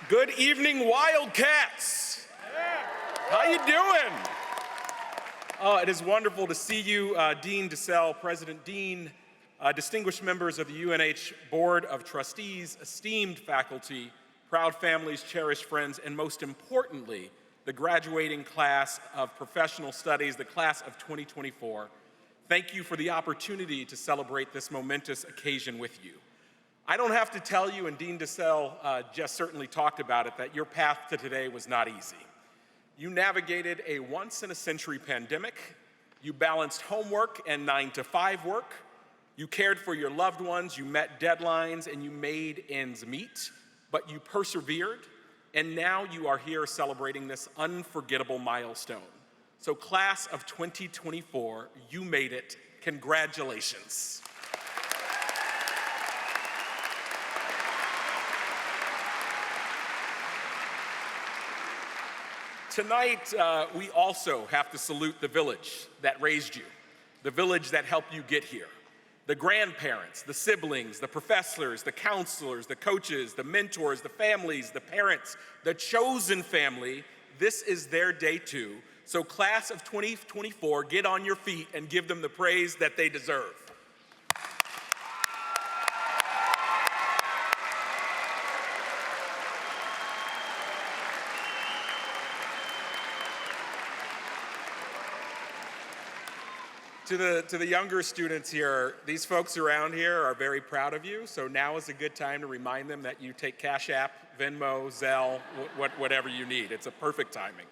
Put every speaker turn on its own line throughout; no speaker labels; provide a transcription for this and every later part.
Good evening, Wildcats. How you doing? Oh, it is wonderful to see you, Dean DeSalle, President Dean, distinguished members of the UNH Board of Trustees, esteemed faculty, proud families, cherished friends, and most importantly, the graduating class of professional studies, the class of 2024. Thank you for the opportunity to celebrate this momentous occasion with you. I don't have to tell you, and Dean DeSalle just certainly talked about it, that your path to today was not easy. You navigated a once-in-a-century pandemic. You balanced homework and 9-to-5 work. You cared for your loved ones, you met deadlines, and you made ends meet, but you persevered, and now you are here celebrating this unforgettable milestone. So class of 2024, you made it. Congratulations. Tonight, we also have to salute the village that raised you, the village that helped you get here. The grandparents, the siblings, the professors, the counselors, the coaches, the mentors, the families, the parents, the chosen family. This is their day too. So class of 2024, get on your feet and give them the praise that they deserve. To the younger students here, these folks around here are very proud of you, so now is a good time to remind them that you take Cash App, Venmo, Zelle, whatever you need. It's a perfect timing.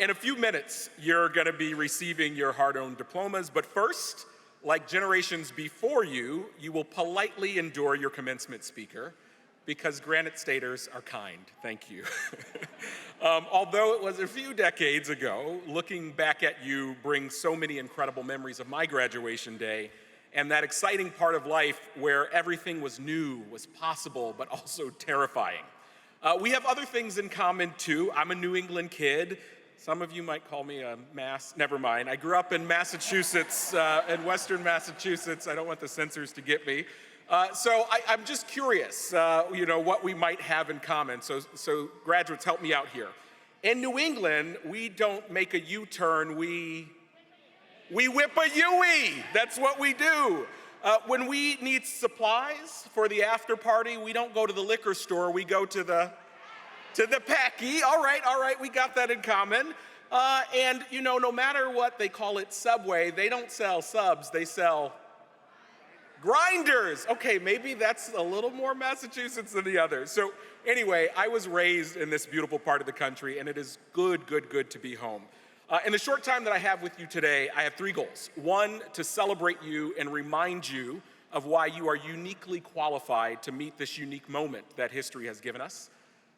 In a few minutes, you're gonna be receiving your hard-earned diplomas, but first, like generations before you, you will politely endure your commencement speaker, because Granite Staters are kind. Thank you. Although it was a few decades ago, looking back at you brings so many incredible memories of my graduation day and that exciting part of life where everything was new, was possible, but also terrifying. We have other things in common too. I'm a New England kid. Some of you might call me a never mind. I grew up in Massachusetts, in Western Massachusetts. I don't want the censors to get me. So I'm just curious, what we might have in common. So graduates, help me out here. In New England, we don't make a U-turn, we whip a U-ey. That's what we do. When we need supplies for the after party, we don't go to the liquor store, we go to the Packy. All right, we got that in common. And no matter what they call it Subway, they don't sell subs, they sell grinders. Okay, maybe that's a little more Massachusetts than the others. So anyway, I was raised in this beautiful part of the country, and it is good to be home. In the short time that I have with you today, I have three goals. One, to celebrate you and remind you of why you are uniquely qualified to meet this unique moment that history has given us.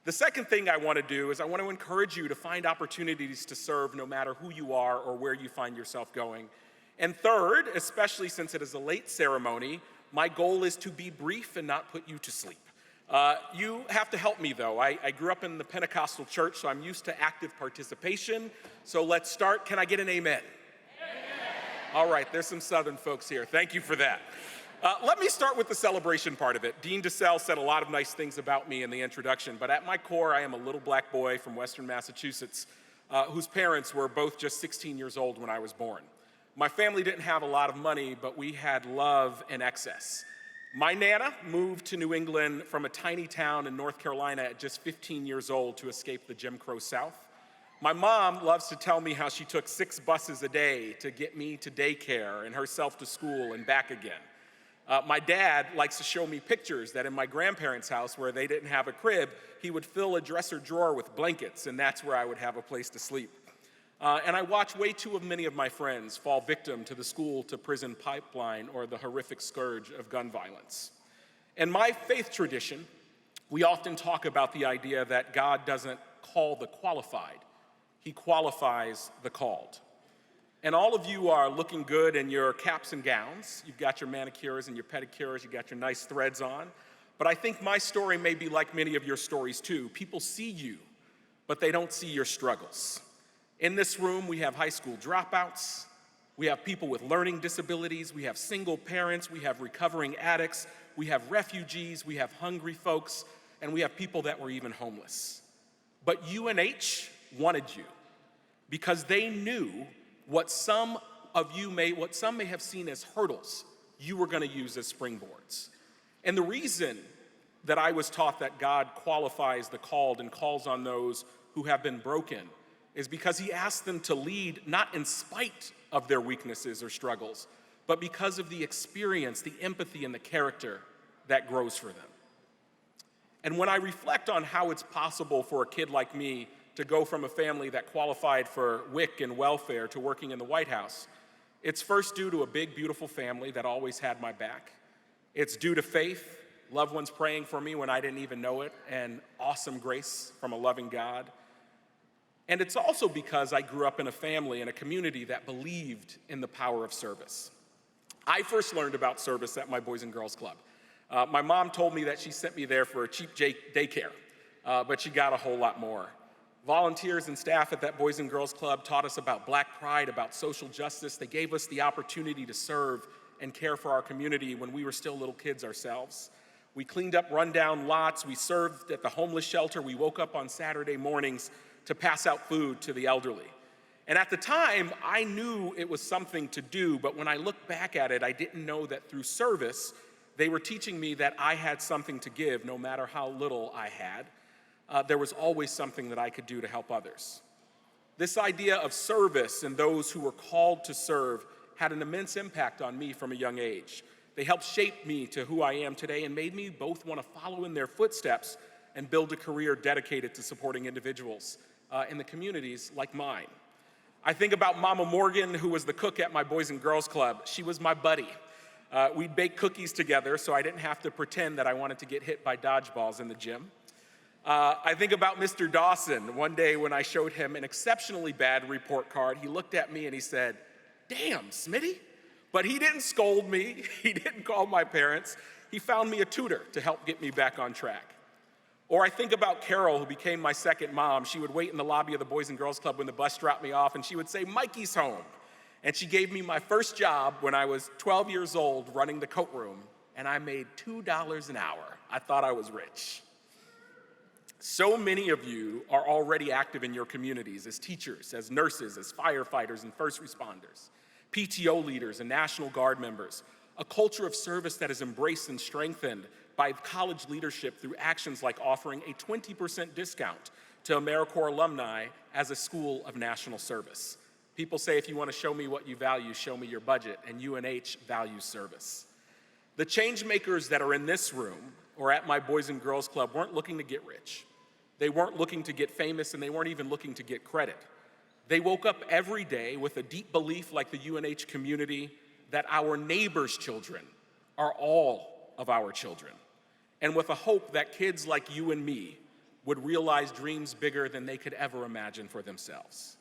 The second thing I want to do is I want to encourage you to find opportunities to serve no matter who you are or where you find yourself going. And third, especially since it is a late ceremony, my goal is to be brief and not put you to sleep. You have to help me though. I grew up in the Pentecostal church, so I'm used to active participation. So let's start. Can I get an amen? Amen. All right, there's some Southern folks here. Thank you for that. Let me start with the celebration part of it. Dean DeSalle said a lot of nice things about me in the introduction, but at my core, I am a little black boy from Western Massachusetts whose parents were both just 16 years old when I was born. My family didn't have a lot of money, but we had love in excess. My Nana moved to New England from a tiny town in North Carolina at just 15 years old to escape the Jim Crow South. My mom loves to tell me how she took 6 buses a day to get me to daycare and herself to school and back again. My dad likes to show me pictures that in my grandparents' house where they didn't have a crib, he would fill a dresser drawer with blankets, and that's where I would have a place to sleep. And I watch way too many of my friends fall victim to the school-to-prison pipeline or the horrific scourge of gun violence. In my faith tradition, we often talk about the idea that God doesn't call the qualified, He qualifies the called. And all of you are looking good in your caps and gowns. You've got your manicures and your pedicures, you've got your nice threads on. But I think my story may be like many of your stories too. People see you, but they don't see your struggles. In this room, we have high school dropouts, we have people with learning disabilities, we have single parents, we have recovering addicts, we have refugees, we have hungry folks, and we have people that were even homeless. But UNH wanted you because they knew what some may have seen as hurdles, you were going to use as springboards. And the reason that I was taught that God qualifies the called and calls on those who have been broken is because he asked them to lead not in spite of their weaknesses or struggles, but because of the experience, the empathy, and the character that grows for them. And when I reflect on how it's possible for a kid like me to go from a family that qualified for WIC and welfare to working in the White House, it's first due to a big, beautiful family that always had my back. It's due to faith, loved ones praying for me when I didn't even know it, and awesome grace from a loving God. And it's also because I grew up in a family and a community that believed in the power of service. I first learned about service at my Boys and Girls Club. My mom told me that she sent me there for a cheap daycare, but she got a whole lot more. Volunteers and staff at that Boys and Girls Club taught us about Black pride, about social justice. They gave us the opportunity to serve and care for our community when we were still little kids ourselves. We cleaned up rundown lots. We served at the homeless shelter. We woke up on Saturday mornings to pass out food to the elderly. And at the time, I knew it was something to do, but when I look back at it, I didn't know that through service, they were teaching me that I had something to give, no matter how little I had. There was always something that I could do to help others. This idea of service and those who were called to serve had an immense impact on me from a young age. They helped shape me to who I am today and made me both want to follow in their footsteps and build a career dedicated to supporting individuals in the communities like mine. I think about Mama Morgan, who was the cook at my Boys and Girls Club. She was my buddy. We'd bake cookies together so I didn't have to pretend that I wanted to get hit by dodgeballs in the gym. I think about Mr. Dawson. One day when I showed him an exceptionally bad report card, he looked at me and he said, "Damn, Smitty." But he didn't scold me. He didn't call my parents. He found me a tutor to help get me back on track. Or I think about Carol, who became my second mom. She would wait in the lobby of the Boys and Girls Club when the bus dropped me off, and she would say, "Mikey's home." And she gave me my first job when I was 12 years old running the coat room, and I made $2 an hour. I thought I was rich. So many of you are already active in your communities as teachers, as nurses, as firefighters and first responders, PTO leaders and National Guard members, a culture of service that is embraced and strengthened by college leadership through actions like offering a 20% discount to AmeriCorps alumni as a school of national service. People say, if you want to show me what you value, show me your budget, and UNH values service. The change makers that are in this room or at my Boys and Girls Club weren't looking to get rich. They weren't looking to get famous, and they weren't even looking to get credit. They woke up every day with a deep belief, like the UNH community, that our neighbors' children are all of our children, and with a hope that kids like you and me would realize dreams bigger than they could ever imagine for themselves.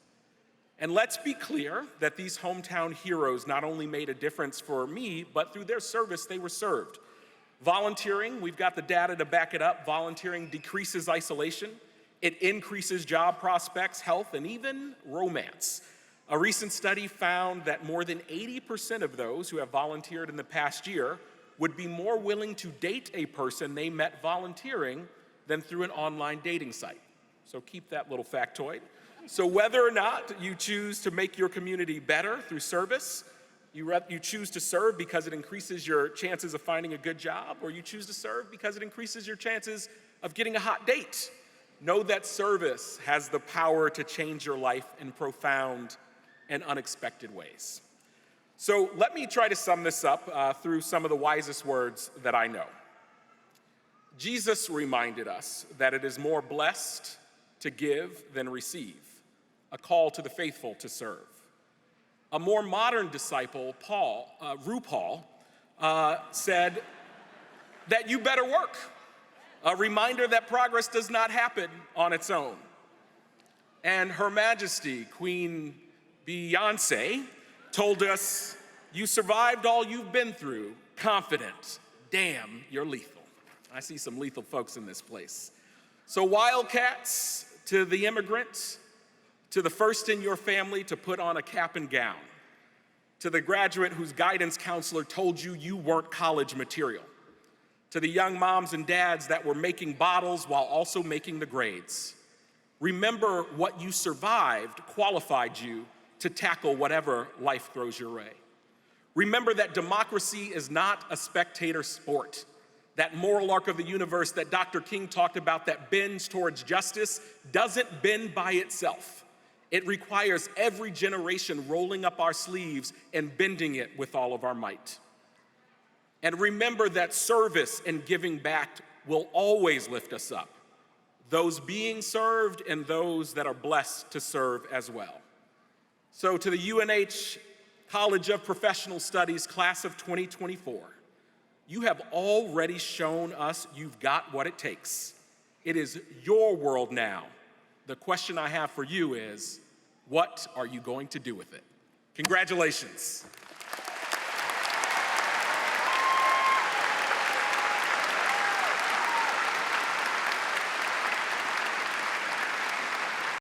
And let's be clear that these hometown heroes not only made a difference for me, but through their service, they were served. Volunteering, we've got the data to back it up. Volunteering decreases isolation. It increases job prospects, health, and even romance. A recent study found that more than 80% of those who have volunteered in the past year would be more willing to date a person they met volunteering than through an online dating site. So keep that little factoid. So whether or not you choose to make your community better through service, you choose to serve because it increases your chances of finding a good job, or you choose to serve because it increases your chances of getting a hot date, know that service has the power to change your life in profound and unexpected ways. So let me try to sum this up through some of the wisest words that I know. Jesus reminded us that it is more blessed to give than receive, a call to the faithful to serve. A more modern disciple, RuPaul, said that you better work, a reminder that progress does not happen on its own. And Her Majesty, Queen Beyoncé, told us, "You survived all you've been through, confident, damn, you're lethal." I see some lethal folks in this place. So Wildcats, to the immigrant, to the first in your family to put on a cap and gown, to the graduate whose guidance counselor told you you weren't college material, to the young moms and dads that were making bottles while also making the grades. Remember, what you survived qualified you to tackle whatever life throws your way. Remember that democracy is not a spectator sport. That moral arc of the universe that Dr. King talked about that bends towards justice doesn't bend by itself. It requires every generation rolling up our sleeves and bending it with all of our might. And remember that service and giving back will always lift us up, those being served and those that are blessed to serve as well. So to the UNH College of Professional Studies class of 2024, you have already shown us you've got what it takes. It is your world now. The question I have for you is, what are you going to do with it? Congratulations.